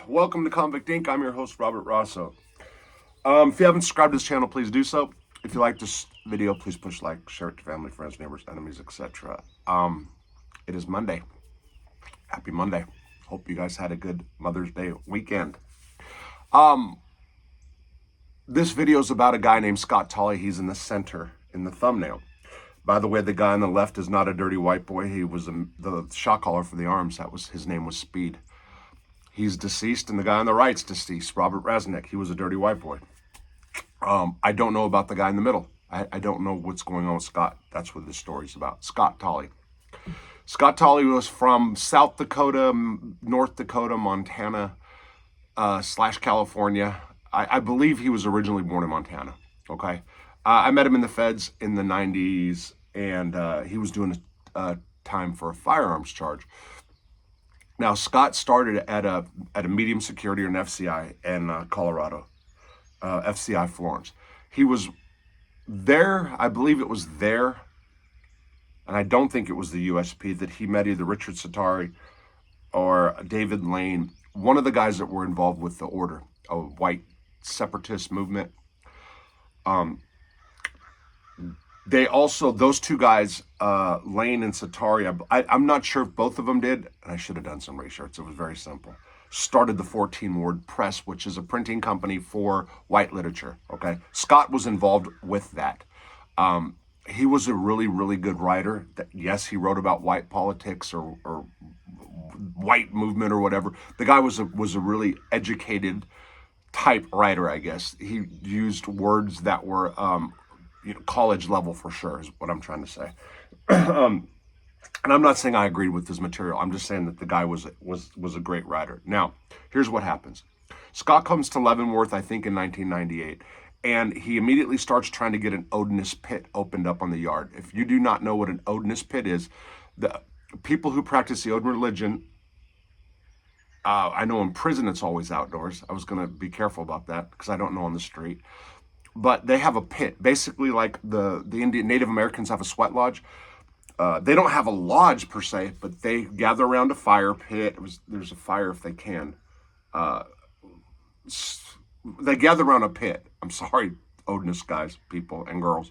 Welcome to Convict Inc. I'm your host, Robert Rosso. If you haven't subscribed to this channel, please do so. If you like this video, please push like, share it to family, friends, neighbors, enemies, etc. It is Monday. Happy Monday. Hope you guys had a good Mother's Day weekend. This video is about a guy named Scott Talley. He's in the center in the thumbnail. By the way, the guy on the left is not a dirty white boy. He was the shot caller for the arms. His name was Speed. He's deceased, and the guy on the right's deceased, Robert Resnick. He was a dirty white boy. I don't know about the guy in the middle. I don't know what's going on with Scott. That's what this story's about. Scott Talley. Scott Talley was from South Dakota, North Dakota, Montana, / California. I believe he was originally born in Montana, okay? I met him in the feds in the 90s, and he was doing a time for a firearms charge. Now, Scott started at a medium security or an FCI in Colorado, FCI Florence. He was there, I believe it was there, and I don't think it was the USP, that he met either Richard Satari or David Lane, one of the guys that were involved with the Order, a white separatist movement. They also, those two guys, Lane and Satari, I'm not sure if both of them did, and I should have done some research. It was very simple. Started the 14-Word Press, which is a printing company for white literature, okay? Scott was involved with that. He was a really, really good writer. Yes, he wrote about white politics or white movement or whatever. The guy was a really educated type writer, I guess. He used words that were college level for sure, is what I'm trying to say. And I'm not saying I agreed with his material. I'm just saying that the guy was a great writer. Now, here's what happens. Scott comes to Leavenworth, I think, in 1998, and he immediately starts trying to get an Odinist pit opened up on the yard. If you do not know what an Odinist pit is, the people who practice the Odin religion, I know in prison it's always outdoors. I was going to be careful about that because I don't know on the street. But they have a pit, basically like the Indian Native Americans have a sweat lodge. They don't have a lodge per se, but they gather around a fire pit. There's a fire if they can. They gather around a pit. I'm sorry, Odinist guys, people, and girls.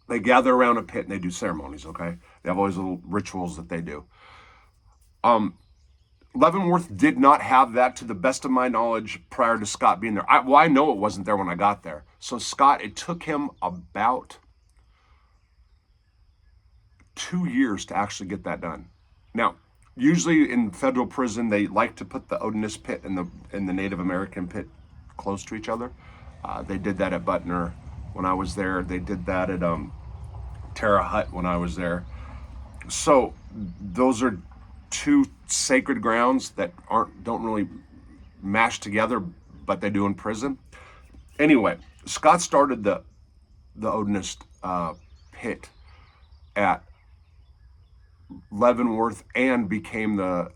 They gather around a pit and they do ceremonies, okay? They have all these little rituals that they do. Leavenworth did not have that, to the best of my knowledge, prior to Scott being there. I know it wasn't there when I got there. So Scott, it took him about 2 years to actually get that done. Now, usually in federal prison, they like to put the Odinist pit and the Native American pit close to each other. They did that at Butner when I was there. They did that at Terre Haute when I was there. So those are two sacred grounds that don't really mash together, but they do in prison. Anyway, Scott started the Odinist pit at Leavenworth and became the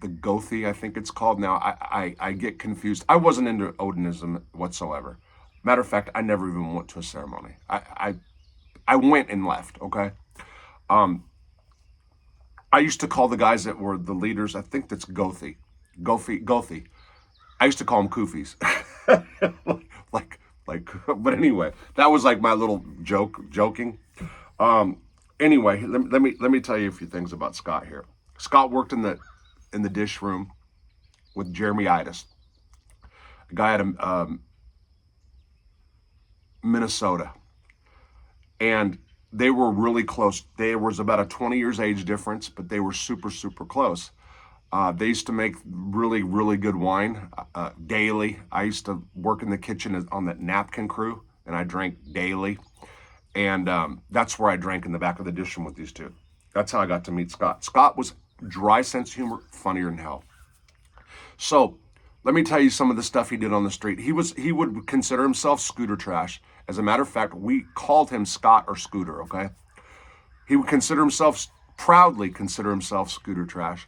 Gothi, I think it's called now. I get confused. I wasn't into Odinism whatsoever. Matter of fact, I never even went to a ceremony. I went and left, okay? I used to call the guys that were the leaders, I think that's Gothi. I used to call them Kufis. But anyway, that was like my little joking. Anyway, let me tell you a few things about Scott here. Scott worked in the dish room with Jeremy Itis, a guy out of Minnesota, and they were really close. There was about a 20 years age difference, but they were super, super close. They used to make really, really good wine daily. I used to work in the kitchen on the napkin crew, and I drank daily. And that's where I drank, in the back of the dish room with these two. That's how I got to meet Scott. Scott was dry sense of humor, funnier than hell. So let me tell you some of the stuff he did on the street. He would consider himself scooter trash. As a matter of fact, we called him Scott or Scooter, okay? He would proudly consider himself scooter trash.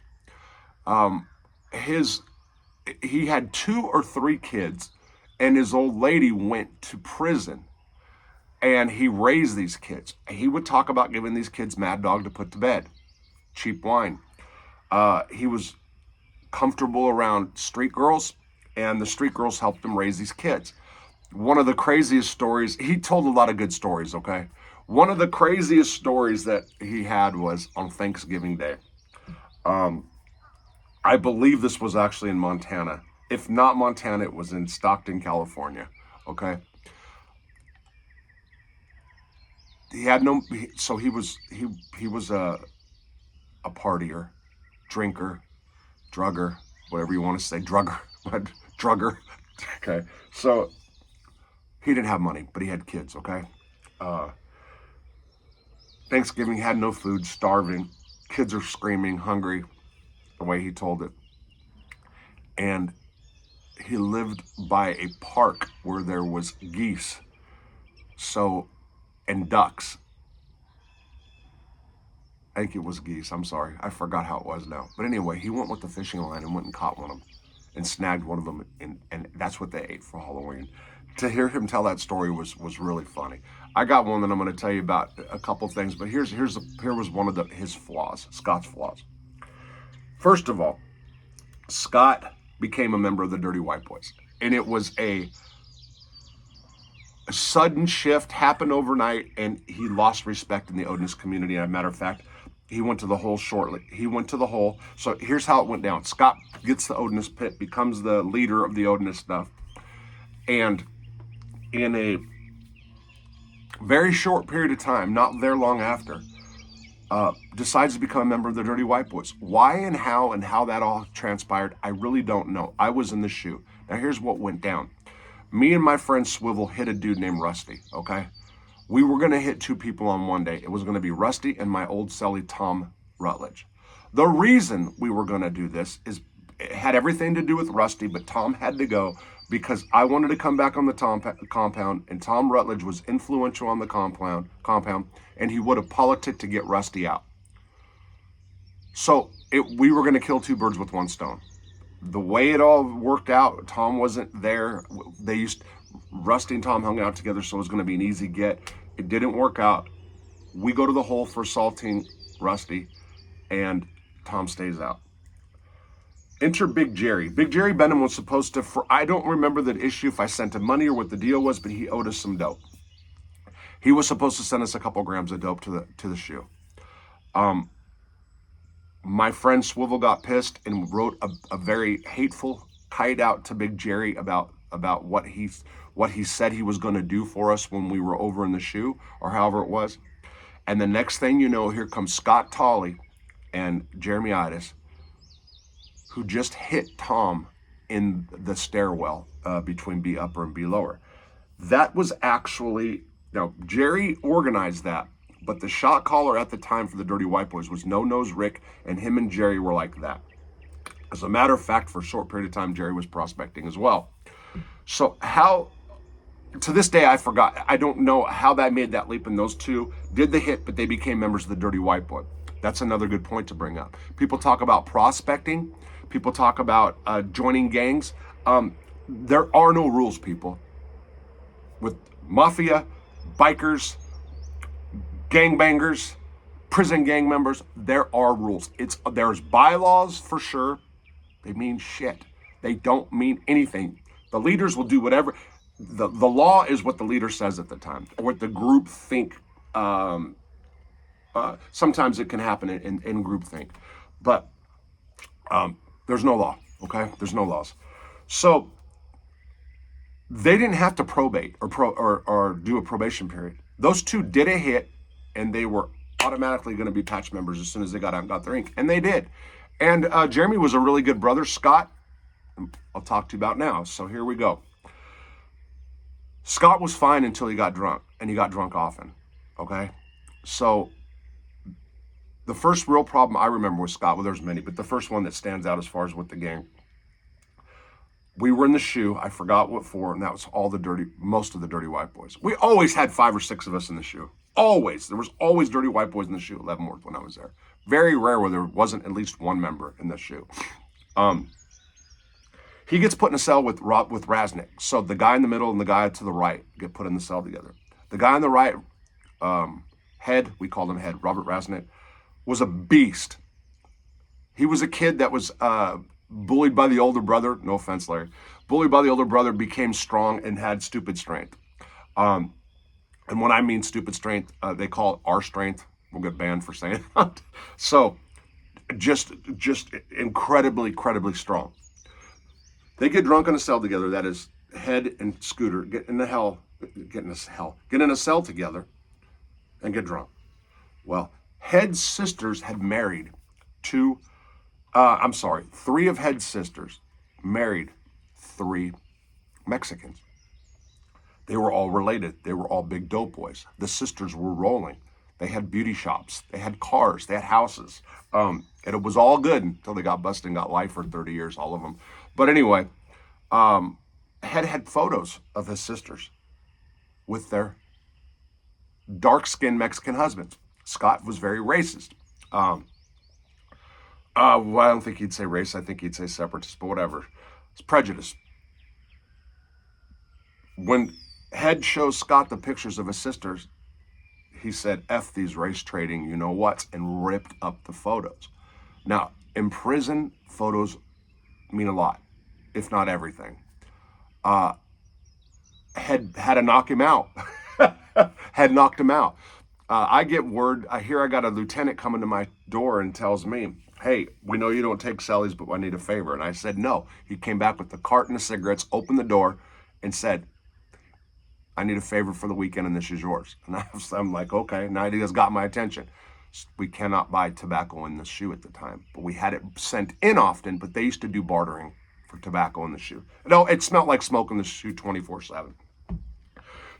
He had 2 or 3 kids, and his old lady went to prison, and he raised these kids. He would talk about giving these kids Mad Dog to put to bed, cheap wine. He was comfortable around street girls, and the street girls helped him raise these kids. One of the craziest stories, he told a lot of good stories, okay? One of the craziest stories that he had was on Thanksgiving Day. I believe this was actually in Montana. If not Montana, it was in Stockton, California, okay? He had no, so he was a partier, drinker, drugger, whatever you want to say, drugger, but drugger. Okay, so he didn't have money, but he had kids. Okay, Thanksgiving had no food, starving, kids are screaming, hungry, the way he told it, and he lived by a park where there was geese, so and ducks. I think it was geese. I'm sorry. I forgot how it was now. But anyway, he went with the fishing line and went and caught one of them and snagged one of them. And that's what they ate for Halloween. To hear him tell that story was really funny. I got one that I'm going to tell you about a couple things, but here was one of his flaws, Scott's flaws. First of all, Scott became a member of the Dirty White Boys. And it was a sudden shift, happened overnight, and he lost respect in the Odinist community. As a matter of fact, he went to the hole shortly. He went to the hole. So here's how it went down. Scott gets the Odinist pit, becomes the leader of the Odinist stuff. And in a very short period of time, not there long after, decides to become a member of the Dirty White Boys. Why and how that all transpired, I really don't know. I was in the shoe. Now here's what went down. Me and my friend Swivel hit a dude named Rusty, okay? We were going to hit two people on one day. It was going to be Rusty and my old cellie, Tom Rutledge. The reason we were going to do this is it had everything to do with Rusty, but Tom had to go because I wanted to come back on the compound, and Tom Rutledge was influential on the compound, and he would have politicked to get Rusty out. So we were going to kill two birds with one stone. The way it all worked out, Tom wasn't there. Rusty and Tom hung out together, so it was going to be an easy get. It didn't work out. We go to the hole for assaulting Rusty, and Tom stays out. Enter Big Jerry. Big Jerry Benham was supposed to, I don't remember the issue if I sent him money or what the deal was, but he owed us some dope. He was supposed to send us a couple grams of dope to the shoe. My friend Swivel got pissed and wrote a very hateful kite out to Big Jerry about what he said he was going to do for us when we were over in the shoe, or however it was. And the next thing you know, here comes Scott Talley and Jeremy Idis, who just hit Tom in the stairwell between B upper and B lower. That was actually, now Jerry organized that, but the shot caller at the time for the Dirty White Boys was No Nose Rick, and him and Jerry were like that. As a matter of fact, for a short period of time, Jerry was prospecting as well. So to this day, I forgot. I don't know how that made that leap, and those two did the hit, but they became members of the Dirty White Boy. That's another good point to bring up. People talk about prospecting. People talk about joining gangs. There are no rules, people. With mafia, bikers, gangbangers, prison gang members, there are rules. There's bylaws for sure. They mean shit. They don't mean anything. The leaders will do whatever. The law is what the leader says at the time, or what the group think. Sometimes it can happen in group think, but there's no law. Okay, there's no laws. So they didn't have to probate or do a probation period. Those two did a hit, and they were automatically going to be patch members as soon as they got out and got their ink, and they did. And Jeremy was a really good brother. Scott, I'll talk to you about now. So here we go. Scott was fine until he got drunk, and he got drunk often. Okay, so the first real problem I remember with Scott, well, there's many, but the first one that stands out as far as with the gang, we were in the shoe. I forgot what for, and that was most of the Dirty White Boys. We always had 5 or 6 of us in the shoe. Always. There was always Dirty White Boys in the shoe at Leavenworth when I was there. Very rare where there wasn't at least one member in the shoe. He gets put in a cell with Raznick. So the guy in the middle and the guy to the right get put in the cell together. The guy on the right, Head, we called him Head, Robert Raznick, was a beast. He was a kid that was bullied by the older brother, no offense, Larry, bullied by the older brother, became strong and had stupid strength. Um, and when I mean stupid strength, they call it our strength. We'll get banned for saying that. So just incredibly strong. They get drunk in a cell together. That is, Head and Scooter get in a cell together and get drunk. Well, Head's sisters had married three of Head's sisters married three Mexicans. They were all related. They were all big dope boys. The sisters were rolling. They had beauty shops. They had cars. They had houses. And it was all good until they got busted and got life for 30 years, all of them. But anyway, Head had photos of his sisters with their dark-skinned Mexican husbands. Scott was very racist. Well, I don't think he'd say race. I think he'd say separatist, but whatever. It's prejudice. When Head shows Scott the pictures of his sisters, he said, F these race trading, you know what, and ripped up the photos. Now, in prison, photos mean a lot, if not everything. Had to knock him out. Had knocked him out. I get word, I got a lieutenant coming to my door and tells me, hey, we know you don't take cellies, but I need a favor. And I said, no. He came back with the carton of cigarettes, opened the door, and said, I need a favor for the weekend, and this is yours. And I'm like, okay, now he has got my attention. We cannot buy tobacco in the shoe at the time, but we had it sent in often, but they used to do bartering for tobacco in the shoe. No, it smelled like smoke in the shoe 24/7.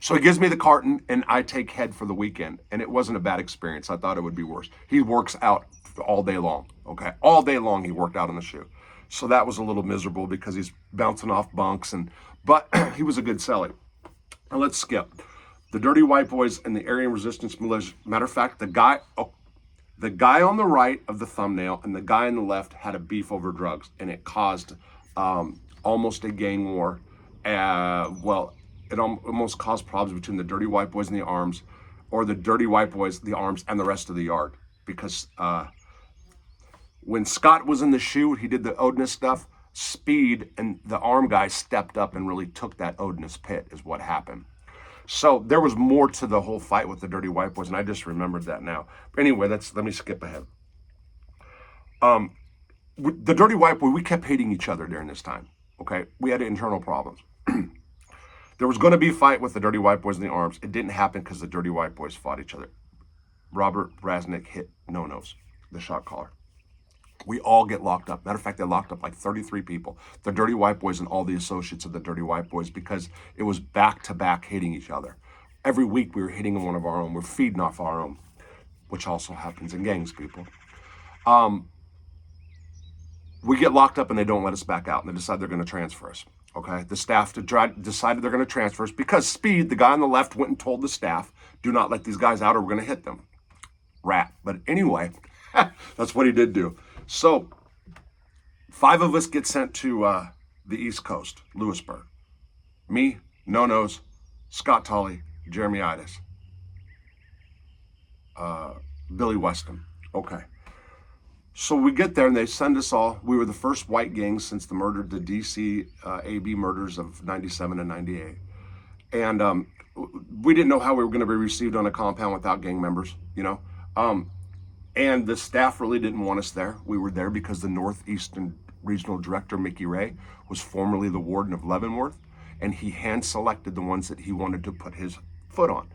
So he gives me the carton, and I take Head for the weekend, and it wasn't a bad experience. I thought it would be worse. He works out all day long, okay? All day long he worked out in the shoe. So that was a little miserable because he's bouncing off bunks, but he was a good celly. Now let's skip. The Dirty White Boys and the Aryan Resistance Militia. Matter of fact, the guy on the right of the thumbnail and the guy on the left had a beef over drugs, and it caused almost a gang war. It almost caused problems between the Dirty White Boys and the Arms, or the Dirty White Boys, the Arms, and the rest of the yard. Because when Scott was in the shoe, he did the Odinist stuff. Speed and the Arm guy stepped up and really took that Odinist pit, is what happened. So there was more to the whole fight with the Dirty White Boys, and I just remembered that now. But anyway, let me skip ahead. The Dirty White Boy, we kept hating each other during this time. Okay, we had internal problems. There was going to be a fight with the Dirty White Boys and the Arms. It didn't happen because the Dirty White Boys fought each other. Robert Brasnick hit no-nos, the shot caller. We all get locked up. Matter of fact, they locked up like 33 people. The Dirty White Boys and all the associates of the Dirty White Boys, because it was back-to-back hitting each other. Every week we were hitting one of our own. We're feeding off our own, which also happens in gangs, people. We get locked up and they don't let us back out, and they decide they're going to transfer us. Okay, the staff decided they're going to transfer us because Speed, the guy on the left, went and told the staff, do not let these guys out or we're going to hit them. Rat. But anyway, that's what he did do. So 5 of us get sent to the East Coast, Lewisburg. Me, No-Nos, Scott Talley, Jeremy Itis, Billy Weston. Okay. So we get there and they send us all. We were the first white gang since the DC AB murders of 97 and 98. And we didn't know how we were going to be received on a compound without gang members, you know. And the staff really didn't want us there. We were there because the Northeastern Regional Director, Mickey Ray, was formerly the warden of Leavenworth, and he hand-selected the ones that he wanted to put his foot on.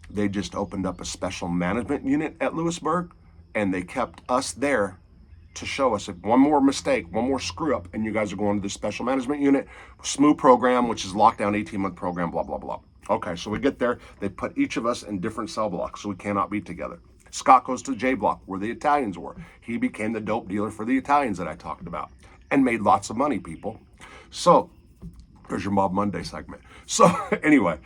They just opened up a special management unit at Lewisburg, and they kept us there to show us if one more mistake, one more screw up, and you guys are going to the special management unit, SMOO program, which is lockdown 18-month program, blah, blah, blah. Okay, so we get there. They put each of us in different cell blocks, so we cannot be together. Scott goes to J block, where the Italians were. He became the dope dealer for the Italians that I talked about and made lots of money, people. So there's your Mob Monday segment. So anyway,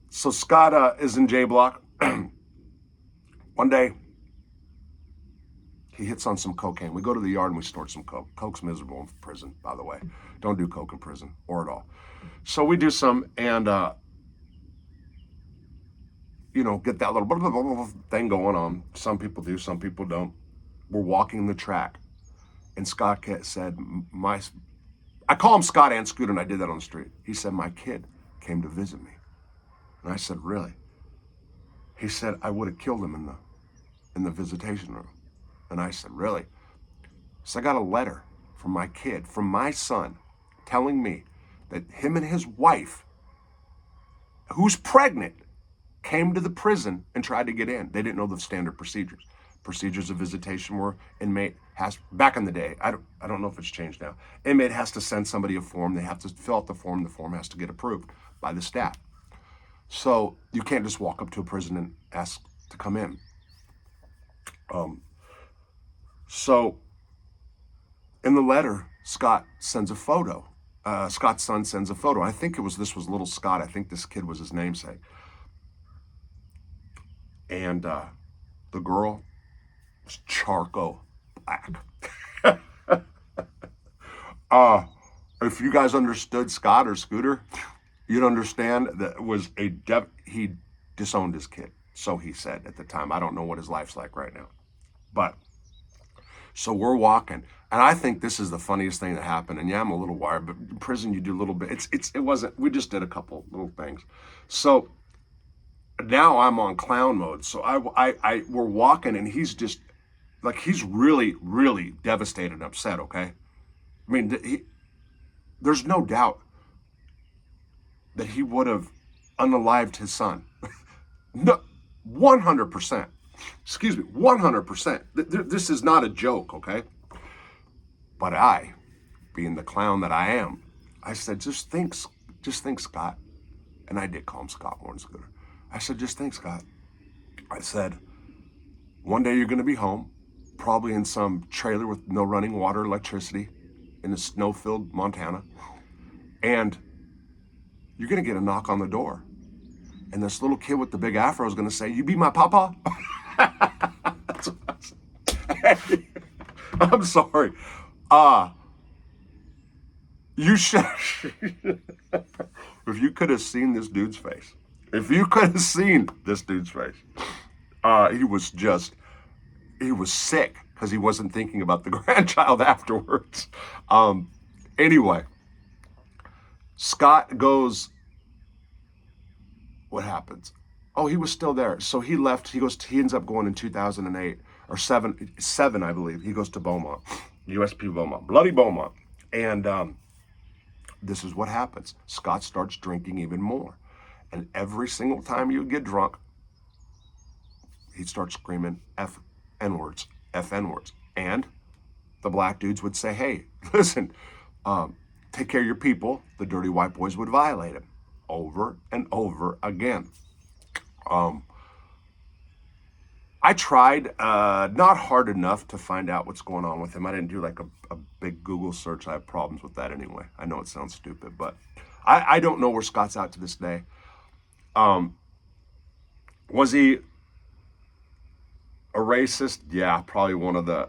so Scott is in J block. One day, he hits on some cocaine. We go to the yard and we snort some coke. Coke's miserable in prison, by the way. Don't do coke in prison, or at all. So we do some, and get that little blah, blah, blah, blah thing going on. Some people do, some people don't. We're walking the track, And Scott said, I call him Scott and Scooter, and I did that on the street. He said, my kid came to visit me. And I said, really? He said, I would have killed him in the visitation room. And I said, really? So I got a letter from my kid, from my son, telling me that him and his wife, who's pregnant, came to the prison and tried to get in. They didn't know the standard procedures. Procedures of visitation were inmate has, back in the day, I don't know if it's changed now. Inmate has to send somebody a form. They have to fill out the form. The form has to get approved by the staff. So you can't just walk up to a prison and ask to come in. So in the letter, Scott sends a photo. Scott's son sends a photo. I think this was little Scott. I think this kid was his namesake. And the girl was charcoal black. If you guys understood Scott or Scooter, you'd understand that it was he disowned his kid. So he said at the time. I don't know what his life's like right now. But so we're walking, and I think this is the funniest thing that happened. And yeah, I'm a little wired, but in prison you do a little bit. It wasn't. We just did a couple little things. So now I'm on clown mode. So we're walking, and he's just like, he's really, really devastated and upset. Okay, I mean, there's no doubt that he would have unalived his son. No, 100%. Excuse me, 100%. This is not a joke, okay? But I, being the clown that I am, I said, just think, Scott. And I did call him Scott more than Scooter. I said, just think, Scott. I said, one day you're going to be home, probably in some trailer with no running water, electricity, in a snow-filled Montana, and you're going to get a knock on the door. And this little kid with the big afro is going to say, you be my papa? That's what I said. Hey, I'm sorry. You should. If you could have seen this dude's face. If you could have seen this dude's face. He was sick because he wasn't thinking about the grandchild afterwards. Anyway, Scott goes, what happens? Oh, he was still there. So he left. He ends up going in 2008 or seven, I believe. He goes to Beaumont, USP Beaumont, bloody Beaumont. And this is what happens. Scott starts drinking even more. And every single time he would get drunk, he'd start screaming F-N-words. And the black dudes would say, hey, listen, take care of your people. The dirty white boys would violate him over and over again. I tried not hard enough to find out what's going on with him. I didn't do like a big Google search. I have problems with that anyway. I know it sounds stupid, but I don't know where Scott's at to this day. Was he a racist? Yeah, probably one of the...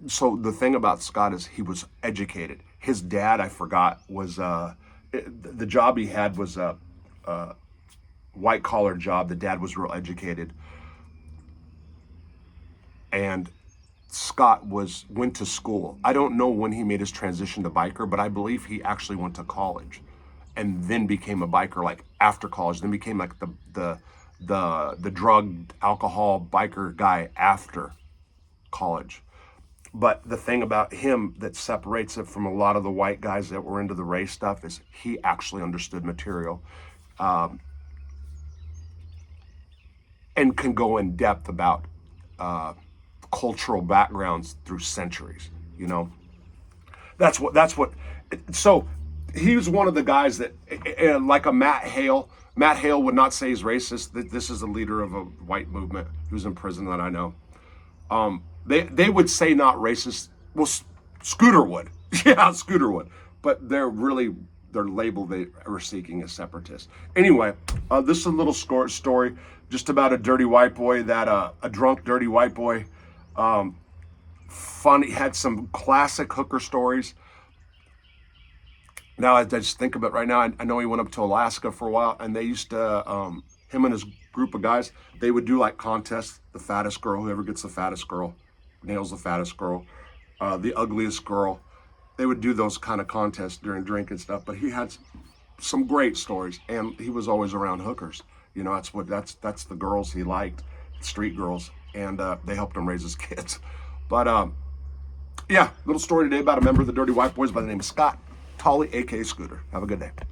So the thing about Scott is he was educated. His dad, I forgot, was... the job he had was a white-collar job. The dad was real educated. And Scott went to school. I don't know when he made his transition to biker, but I believe he actually went to college and then became a biker, like after college, then became like the drug, alcohol, biker guy after college. But the thing about him that separates it from a lot of the white guys that were into the race stuff is he actually understood material and can go in depth about cultural backgrounds through centuries, you know. That's what, so he was one of the guys that, like a Matt Hale would not say he's racist. This is a leader of a white movement who's in prison that I know. They would say not racist. Well, Scooter would. Yeah, Scooter would. But their label they were seeking is separatist. Anyway, this is a little story just about a dirty white boy that a drunk dirty white boy. Funny, had some classic hooker stories. Now I just think of it right now. I know he went up to Alaska for a while, and they used to him and his group of guys. They would do like contests. The fattest girl, whoever gets the fattest girl, nails the fattest girl. the ugliest girl. They would do those kind of contests during drink and stuff, but he had some great stories, and he was always around hookers. That's the girls he liked, street girls, and they helped him raise his kids. But yeah, little story today about a member of the Dirty White Boys by the name of Scott Talley, a.k.a. Scooter. Have a good day.